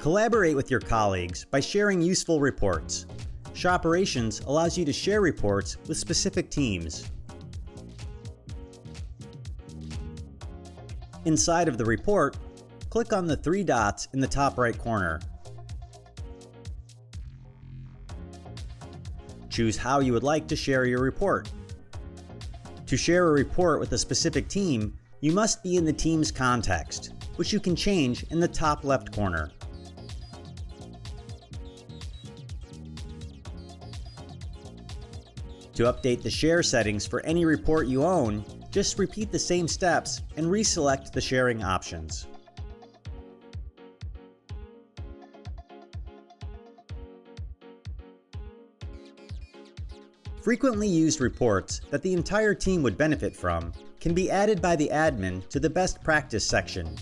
Collaborate with your colleagues by sharing useful reports. Shoperations allows you to share reports with specific teams. Inside of the report, click on the three dots in the top right corner. Choose how you would like to share your report. To share a report with a specific team, you must be in the team's context, which you can change in the top left corner. To update the share settings for any report you own, just repeat the same steps and reselect the sharing options. Frequently used reports that the entire team would benefit from can be added by the admin to the Best Practice section